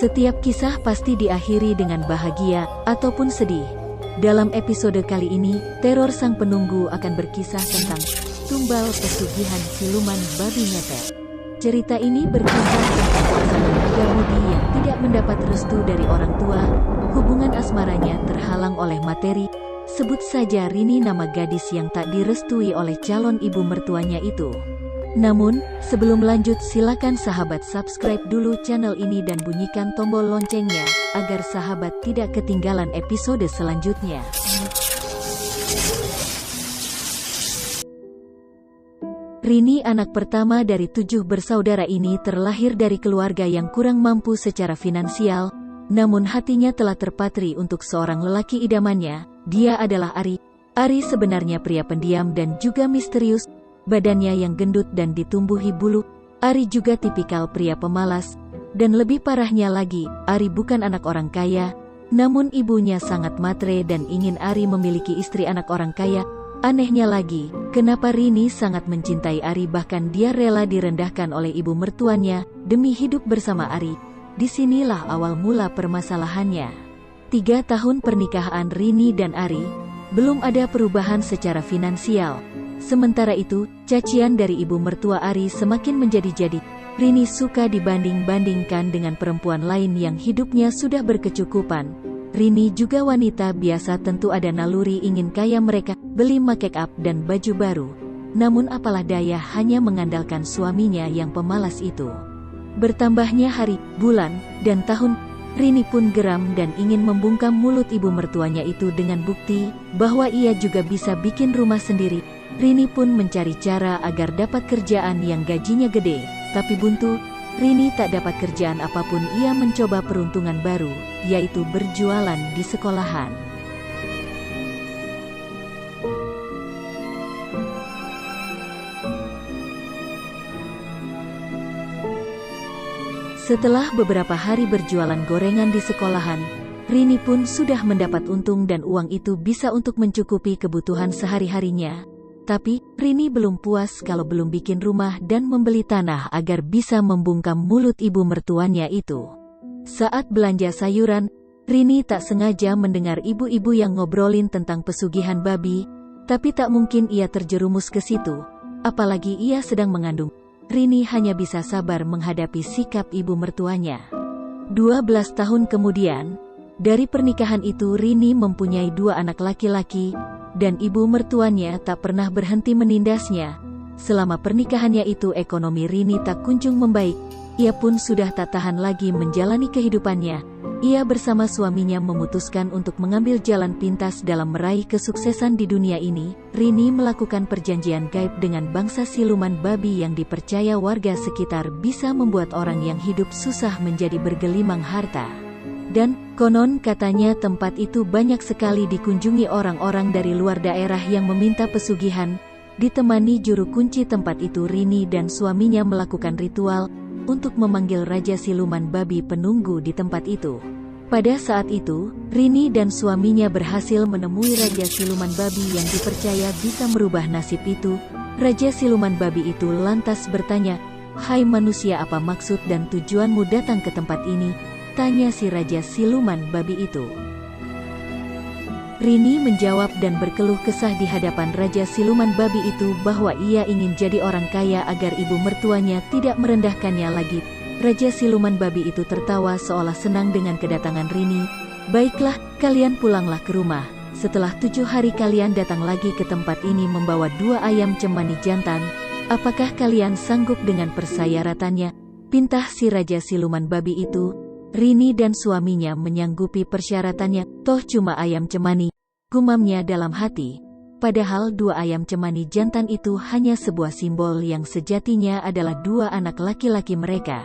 Setiap kisah pasti diakhiri dengan bahagia ataupun sedih. Dalam episode kali ini, Teror Sang Penunggu akan berkisah tentang tumbal pesugihan siluman babi ngepet. Cerita ini berkisah tentang pasangan muda-mudi yang tidak mendapat restu dari orang tua. Hubungan asmaranya terhalang oleh materi. Sebut saja Rini, nama gadis yang tak direstui oleh calon ibu mertuanya itu. Namun, sebelum lanjut silakan sahabat subscribe dulu channel ini dan bunyikan tombol loncengnya, agar sahabat tidak ketinggalan episode selanjutnya. Rini, anak pertama dari 7 bersaudara ini, terlahir dari keluarga yang kurang mampu secara finansial, namun hatinya telah terpatri untuk seorang lelaki idamannya. Dia adalah Ari. Ari sebenarnya pria pendiam dan juga misterius. Badannya yang gendut dan ditumbuhi bulu. Ari juga tipikal pria pemalas. Dan lebih parahnya lagi, Ari bukan anak orang kaya, namun ibunya sangat matre dan ingin Ari memiliki istri anak orang kaya. Anehnya lagi, kenapa Rini sangat mencintai Ari, bahkan dia rela direndahkan oleh ibu mertuanya demi hidup bersama Ari. Disinilah awal mula permasalahannya. 3 tahun pernikahan Rini dan Ari, belum ada perubahan secara finansial. Sementara itu, cacian dari ibu mertua Ari semakin menjadi-jadi. Rini suka dibanding-bandingkan dengan perempuan lain yang hidupnya sudah berkecukupan. Rini juga wanita biasa, tentu ada naluri ingin kaya mereka, beli make up dan baju baru. Namun apalah daya, hanya mengandalkan suaminya yang pemalas itu. Bertambahnya hari, bulan, dan tahun, Rini pun geram dan ingin membungkam mulut ibu mertuanya itu dengan bukti bahwa ia juga bisa bikin rumah sendiri. Rini pun mencari cara agar dapat kerjaan yang gajinya gede, tapi buntu. Rini tak dapat kerjaan apapun. Ia mencoba peruntungan baru, yaitu berjualan di sekolahan. Setelah beberapa hari berjualan gorengan di sekolahan, Rini pun sudah mendapat untung dan uang itu bisa untuk mencukupi kebutuhan sehari-harinya. Tapi, Rini belum puas kalau belum bikin rumah dan membeli tanah agar bisa membungkam mulut ibu mertuanya itu. Saat belanja sayuran, Rini tak sengaja mendengar ibu-ibu yang ngobrolin tentang pesugihan babi, tapi tak mungkin ia terjerumus ke situ, apalagi ia sedang mengandung. Rini hanya bisa sabar menghadapi sikap ibu mertuanya. 12 tahun kemudian, dari pernikahan itu Rini mempunyai 2 anak laki-laki, dan ibu mertuanya tak pernah berhenti menindasnya. Selama pernikahannya itu ekonomi Rini tak kunjung membaik. Ia pun sudah tak tahan lagi menjalani kehidupannya. Ia bersama suaminya memutuskan untuk mengambil jalan pintas dalam meraih kesuksesan di dunia ini. Rini melakukan perjanjian gaib dengan bangsa siluman babi yang dipercaya warga sekitar bisa membuat orang yang hidup susah menjadi bergelimang harta. Dan, konon katanya tempat itu banyak sekali dikunjungi orang-orang dari luar daerah yang meminta pesugihan. Ditemani juru kunci tempat itu, Rini dan suaminya melakukan ritual untuk memanggil Raja Siluman Babi penunggu di tempat itu. Pada saat itu, Rini dan suaminya berhasil menemui Raja Siluman Babi yang dipercaya bisa merubah nasib itu. Raja Siluman Babi itu lantas bertanya, "Hai manusia, apa maksud dan tujuanmu datang ke tempat ini?" tanya si Raja Siluman Babi itu. Rini menjawab dan berkeluh kesah di hadapan Raja Siluman Babi itu bahwa ia ingin jadi orang kaya agar ibu mertuanya tidak merendahkannya lagi. Raja Siluman Babi itu tertawa seolah senang dengan kedatangan Rini. "Baiklah, kalian pulanglah ke rumah. Setelah 7 hari kalian datang lagi ke tempat ini membawa 2 ayam cemani jantan. Apakah kalian sanggup dengan persyaratannya?" pintah si Raja Siluman Babi itu. Rini dan suaminya menyanggupi persyaratannya. "Toh cuma ayam cemani," gumamnya dalam hati. Padahal 2 ayam cemani jantan itu hanya sebuah simbol yang sejatinya adalah 2 anak laki-laki mereka.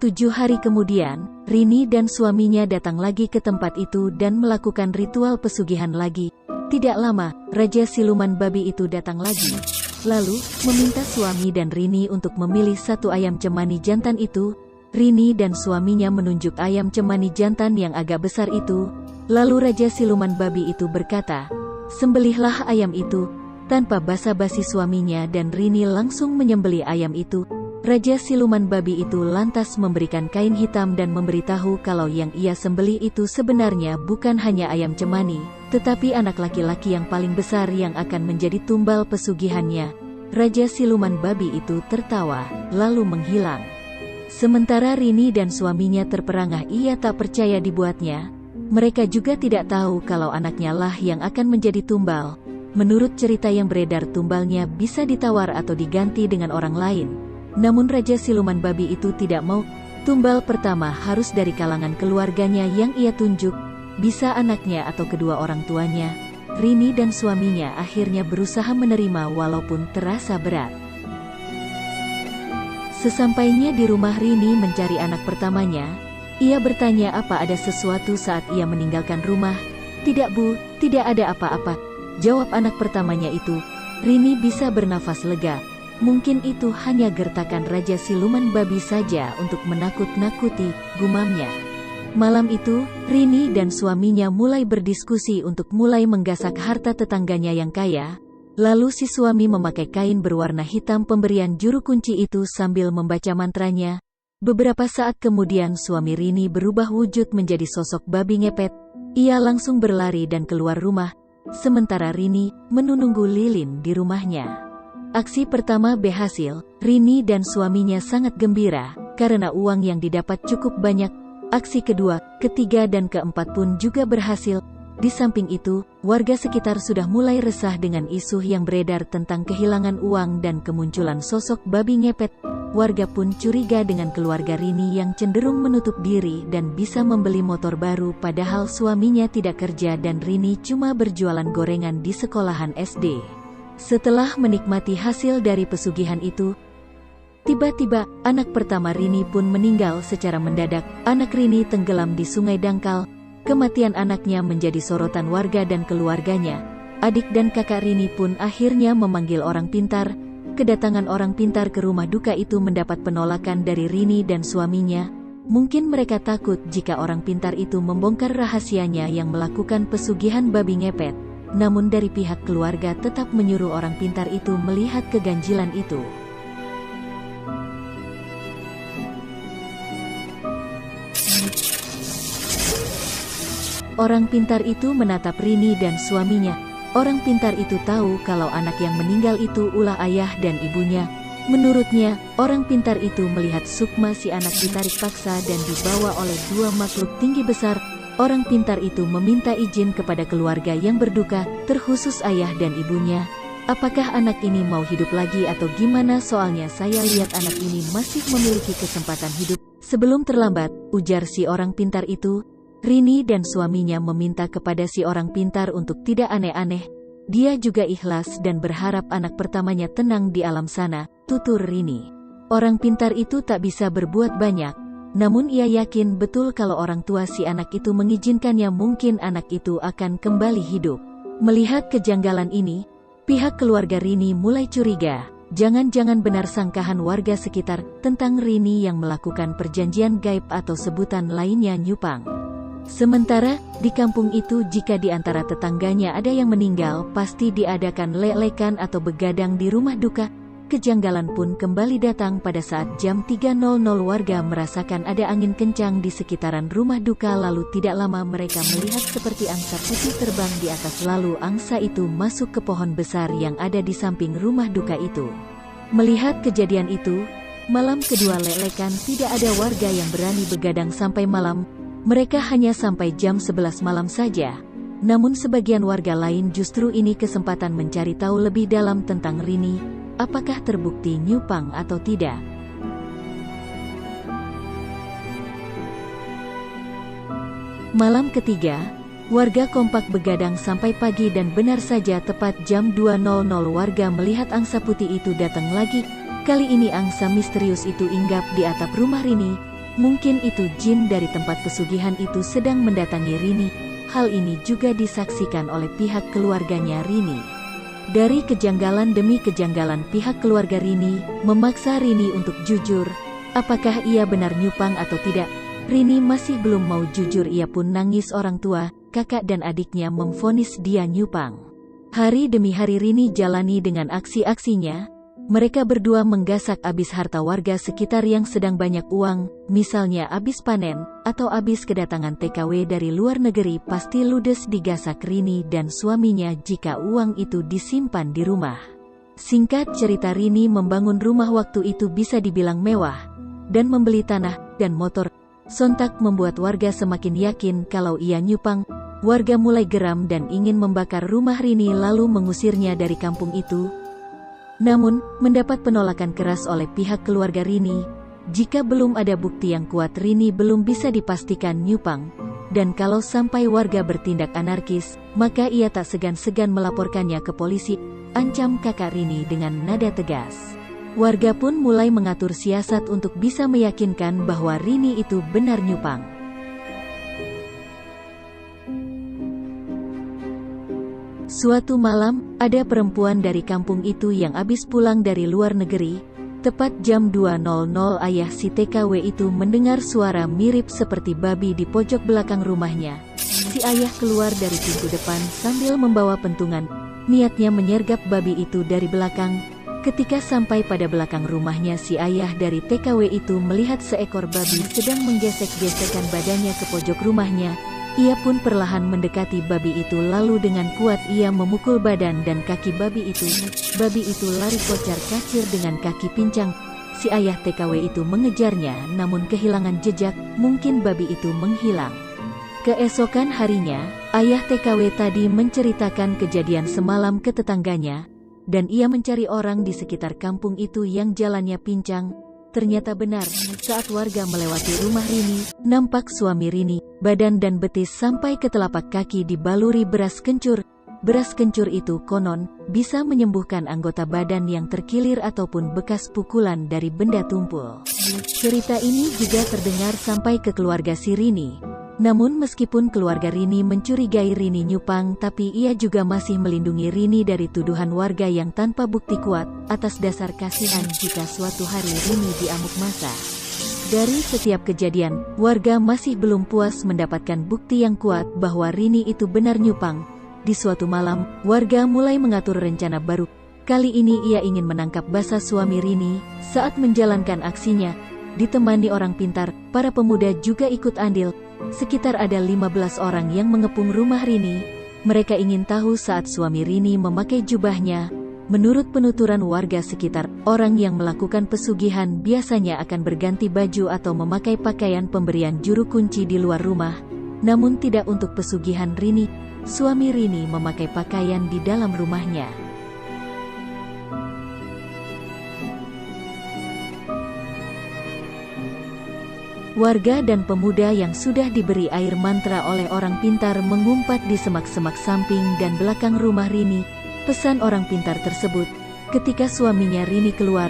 7 hari kemudian, Rini dan suaminya datang lagi ke tempat itu dan melakukan ritual pesugihan lagi. Tidak lama, Raja Siluman Babi itu datang lagi. Lalu, meminta suami dan Rini untuk memilih 1 ayam cemani jantan itu. Rini dan suaminya menunjuk ayam cemani jantan yang agak besar itu. Lalu Raja Siluman Babi itu berkata, "Sembelihlah ayam itu." Tanpa basa-basi suaminya dan Rini langsung menyembelih ayam itu. Raja siluman babi itu lantas memberikan kain hitam dan memberitahu kalau yang ia sembelih itu sebenarnya bukan hanya ayam cemani, tetapi anak laki-laki yang paling besar yang akan menjadi tumbal pesugihannya. Raja siluman babi itu tertawa, lalu menghilang. Sementara Rini dan suaminya terperangah ia tak percaya dibuatnya. Mereka juga tidak tahu kalau anaknya lah yang akan menjadi tumbal. Menurut cerita yang beredar, tumbalnya bisa ditawar atau diganti dengan orang lain. Namun Raja siluman babi itu tidak mau. Tumbal pertama harus dari kalangan keluarganya yang ia tunjuk, bisa anaknya atau kedua orang tuanya. Rini dan suaminya akhirnya berusaha menerima walaupun terasa berat. Sesampainya di rumah, Rini mencari anak pertamanya. Ia bertanya apa ada sesuatu saat ia meninggalkan rumah. "Tidak Bu, tidak ada apa-apa," jawab anak pertamanya itu. Rini bisa bernafas lega. Mungkin itu hanya gertakan Raja siluman babi saja untuk menakut-nakuti, gumamnya. Malam itu, Rini dan suaminya mulai berdiskusi untuk mulai menggasak harta tetangganya yang kaya. Lalu si suami memakai kain berwarna hitam pemberian juru kunci itu sambil membaca mantranya. Beberapa saat kemudian suami Rini berubah wujud menjadi sosok babi ngepet. Ia langsung berlari dan keluar rumah, sementara Rini menunggu lilin di rumahnya. Aksi pertama berhasil, Rini dan suaminya sangat gembira, karena uang yang didapat cukup banyak. Aksi kedua, ketiga dan keempat pun juga berhasil. Di samping itu, warga sekitar sudah mulai resah dengan isu yang beredar tentang kehilangan uang dan kemunculan sosok babi ngepet. Warga pun curiga dengan keluarga Rini yang cenderung menutup diri dan bisa membeli motor baru padahal suaminya tidak kerja dan Rini cuma berjualan gorengan di sekolahan SD. Setelah menikmati hasil dari pesugihan itu, tiba-tiba anak pertama Rini pun meninggal secara mendadak. Anak Rini tenggelam di sungai dangkal. Kematian anaknya menjadi sorotan warga dan keluarganya. Adik dan kakak Rini pun akhirnya memanggil orang pintar. Kedatangan orang pintar ke rumah duka itu mendapat penolakan dari Rini dan suaminya. Mungkin mereka takut jika orang pintar itu membongkar rahasianya yang melakukan pesugihan babi ngepet. Namun dari pihak keluarga tetap menyuruh orang pintar itu melihat keganjilan itu. Orang pintar itu menatap Rini dan suaminya. Orang pintar itu tahu kalau anak yang meninggal itu ulah ayah dan ibunya. Menurutnya, orang pintar itu melihat sukma si anak ditarik paksa dan dibawa oleh dua makhluk tinggi besar. Orang pintar itu meminta izin kepada keluarga yang berduka, terkhusus ayah dan ibunya. "Apakah anak ini mau hidup lagi atau gimana? Soalnya saya lihat anak ini masih memiliki kesempatan hidup sebelum terlambat," ujar si orang pintar itu. Rini dan suaminya meminta kepada si orang pintar untuk tidak aneh-aneh. Dia juga ikhlas dan berharap anak pertamanya tenang di alam sana, tutur Rini. Orang pintar itu tak bisa berbuat banyak. Namun ia yakin betul kalau orang tua si anak itu mengizinkannya mungkin anak itu akan kembali hidup. Melihat kejanggalan ini, pihak keluarga Rini mulai curiga. Jangan-jangan benar sangkahan warga sekitar tentang Rini yang melakukan perjanjian gaib atau sebutan lainnya nyupang. Sementara, di kampung itu jika di antara tetangganya ada yang meninggal pasti diadakan lelekan atau begadang di rumah duka. Kejanggalan pun kembali datang pada saat jam 3.00 warga merasakan ada angin kencang di sekitaran rumah duka lalu tidak lama mereka melihat seperti angsa putih terbang di atas lalu angsa itu masuk ke pohon besar yang ada di samping rumah duka itu. Melihat kejadian itu, malam kedua lelekan tidak ada warga yang berani begadang sampai malam, mereka hanya sampai jam 11 malam saja. Namun sebagian warga lain justru ini kesempatan mencari tahu lebih dalam tentang Rini. Apakah terbukti nyupang atau tidak? Malam ketiga, warga kompak begadang sampai pagi dan benar saja tepat jam 2.00 warga melihat angsa putih itu datang lagi. Kali ini angsa misterius itu hinggap di atap rumah Rini. Mungkin itu jin dari tempat pesugihan itu sedang mendatangi Rini. Hal ini juga disaksikan oleh pihak keluarganya Rini. Dari kejanggalan demi kejanggalan pihak keluarga Rini memaksa Rini untuk jujur. Apakah ia benar nyupang atau tidak? Rini masih belum mau jujur, ia pun nangis. Orang tua, kakak dan adiknya memvonis dia nyupang. Hari demi hari Rini jalani dengan aksi-aksinya. Mereka berdua menggasak abis harta warga sekitar yang sedang banyak uang, misalnya abis panen, atau abis kedatangan TKW dari luar negeri. Pasti ludes digasak Rini dan suaminya jika uang itu disimpan di rumah. Singkat cerita, Rini membangun rumah waktu itu bisa dibilang mewah, dan membeli tanah dan motor. Sontak membuat warga semakin yakin kalau ia nyupang. Warga mulai geram dan ingin membakar rumah Rini lalu mengusirnya dari kampung itu. Namun, mendapat penolakan keras oleh pihak keluarga Rini. Jika belum ada bukti yang kuat, Rini belum bisa dipastikan nyupang. Dan kalau sampai warga bertindak anarkis, maka ia tak segan-segan melaporkannya ke polisi, ancam kakak Rini dengan nada tegas. Warga pun mulai mengatur siasat untuk bisa meyakinkan bahwa Rini itu benar nyupang. Suatu malam, ada perempuan dari kampung itu yang habis pulang dari luar negeri. Tepat jam 2.00 ayah si TKW itu mendengar suara mirip seperti babi di pojok belakang rumahnya. Si ayah keluar dari pintu depan sambil membawa pentungan. Niatnya menyergap babi itu dari belakang. Ketika sampai pada belakang rumahnya, si ayah dari TKW itu melihat seekor babi sedang menggesek-gesekkan badannya ke pojok rumahnya. Ia pun perlahan mendekati babi itu, lalu dengan kuat ia memukul badan dan kaki babi itu. Babi itu lari kocar-kacir dengan kaki pincang. Si ayah TKW itu mengejarnya, namun kehilangan jejak, mungkin babi itu menghilang. Keesokan harinya, ayah TKW tadi menceritakan kejadian semalam ke tetangganya, dan ia mencari orang di sekitar kampung itu yang jalannya pincang. Ternyata benar, saat warga melewati rumah Rini, nampak suami Rini, badan dan betis sampai ke telapak kaki dibaluri beras kencur. Beras kencur itu konon bisa menyembuhkan anggota badan yang terkilir ataupun bekas pukulan dari benda tumpul. Cerita ini juga terdengar sampai ke keluarga si Rini. Namun meskipun keluarga Rini mencurigai Rini nyupang, tapi ia juga masih melindungi Rini dari tuduhan warga yang tanpa bukti kuat, atas dasar kasihan jika suatu hari Rini diamuk massa. Dari setiap kejadian, warga masih belum puas mendapatkan bukti yang kuat bahwa Rini itu benar nyupang. Di suatu malam, warga mulai mengatur rencana baru. Kali ini ia ingin menangkap basah suami Rini. Saat menjalankan aksinya, ditemani orang pintar, para pemuda juga ikut andil. Sekitar ada 15 orang yang mengepung rumah Rini. Mereka ingin tahu saat suami Rini memakai jubahnya. Menurut penuturan warga sekitar, orang yang melakukan pesugihan biasanya akan berganti baju atau memakai pakaian pemberian juru kunci di luar rumah. Namun tidak untuk pesugihan Rini. Suami Rini memakai pakaian di dalam rumahnya. Warga dan pemuda yang sudah diberi air mantra oleh orang pintar mengumpat di semak-semak samping dan belakang rumah Rini. Pesan orang pintar tersebut, ketika suaminya Rini keluar,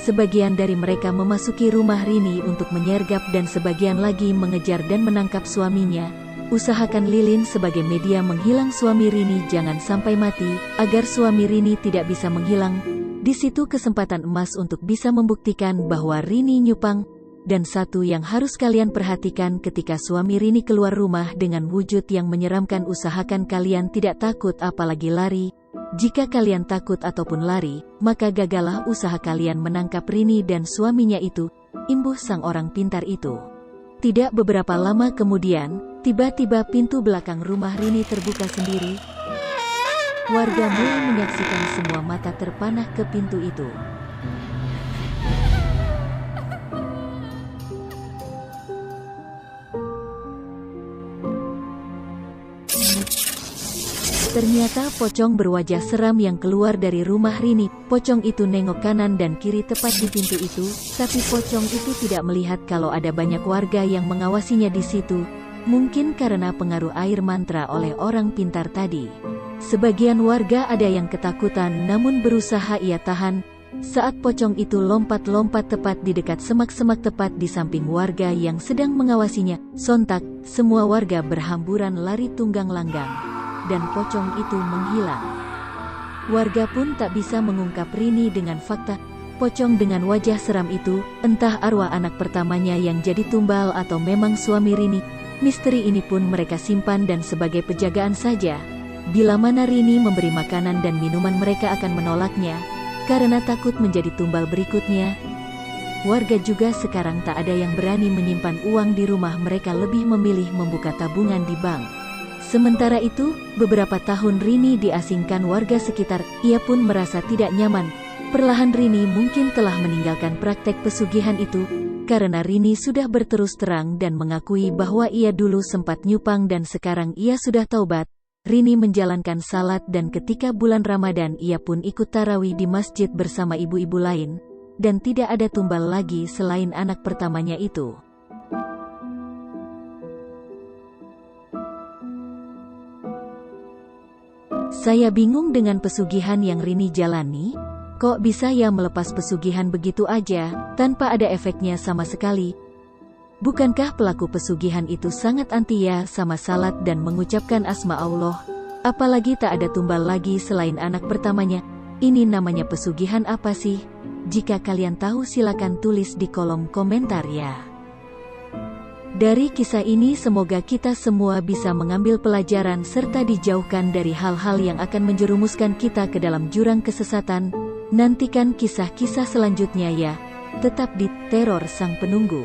sebagian dari mereka memasuki rumah Rini untuk menyergap dan sebagian lagi mengejar dan menangkap suaminya. Usahakan lilin sebagai media menghilang suami Rini, jangan sampai mati, agar suami Rini tidak bisa menghilang. Di situ kesempatan emas untuk bisa membuktikan bahwa Rini nyupang. Dan satu yang harus kalian perhatikan ketika suami Rini keluar rumah dengan wujud yang menyeramkan, usahakan kalian tidak takut apalagi lari. Jika kalian takut ataupun lari, maka gagallah usaha kalian menangkap Rini dan suaminya itu, imbuh sang orang pintar itu. Tidak beberapa lama kemudian, tiba-tiba pintu belakang rumah Rini terbuka sendiri. Warga mulai menyaksikan, semua mata terpanah ke pintu itu. Ternyata pocong berwajah seram yang keluar dari rumah Rini. Pocong itu nengok kanan dan kiri tepat di pintu itu, tapi pocong itu tidak melihat kalau ada banyak warga yang mengawasinya di situ. Mungkin karena pengaruh air mantra oleh orang pintar tadi. Sebagian warga ada yang ketakutan, namun berusaha ia tahan. Saat pocong itu lompat-lompat tepat di dekat semak-semak tepat di samping warga yang sedang mengawasinya, sontak semua warga berhamburan lari tunggang langgang. Dan pocong itu menghilang. Warga pun tak bisa mengungkap Rini dengan fakta. Pocong dengan wajah seram itu, entah arwah anak pertamanya yang jadi tumbal atau memang suami Rini. Misteri ini pun mereka simpan dan sebagai penjagaan saja. Bila mana Rini memberi makanan dan minuman, mereka akan menolaknya. karena takut menjadi tumbal berikutnya. Warga juga sekarang tak ada yang berani menyimpan uang di rumah, mereka lebih memilih membuka tabungan di bank. Sementara itu, beberapa tahun Rini diasingkan warga sekitar, ia pun merasa tidak nyaman. Perlahan Rini mungkin telah meninggalkan praktek pesugihan itu, karena Rini sudah berterus terang dan mengakui bahwa ia dulu sempat nyupang dan sekarang ia sudah taubat. Rini menjalankan salat dan ketika bulan Ramadan ia pun ikut tarawih di masjid bersama ibu-ibu lain, dan tidak ada tumbal lagi selain anak pertamanya itu. Saya bingung dengan pesugihan yang Rini jalani. Kok bisa ya melepas pesugihan begitu aja, tanpa ada efeknya sama sekali? Bukankah pelaku pesugihan itu sangat anti ya sama salat dan mengucapkan asma Allah? Apalagi tak ada tumbal lagi selain anak pertamanya. Ini namanya pesugihan apa sih? Jika kalian tahu silakan tulis di kolom komentar ya. Dari kisah ini semoga kita semua bisa mengambil pelajaran serta dijauhkan dari hal-hal yang akan menjerumuskan kita ke dalam jurang kesesatan. Nantikan kisah-kisah selanjutnya ya. Tetap di Teror Sang Penunggu.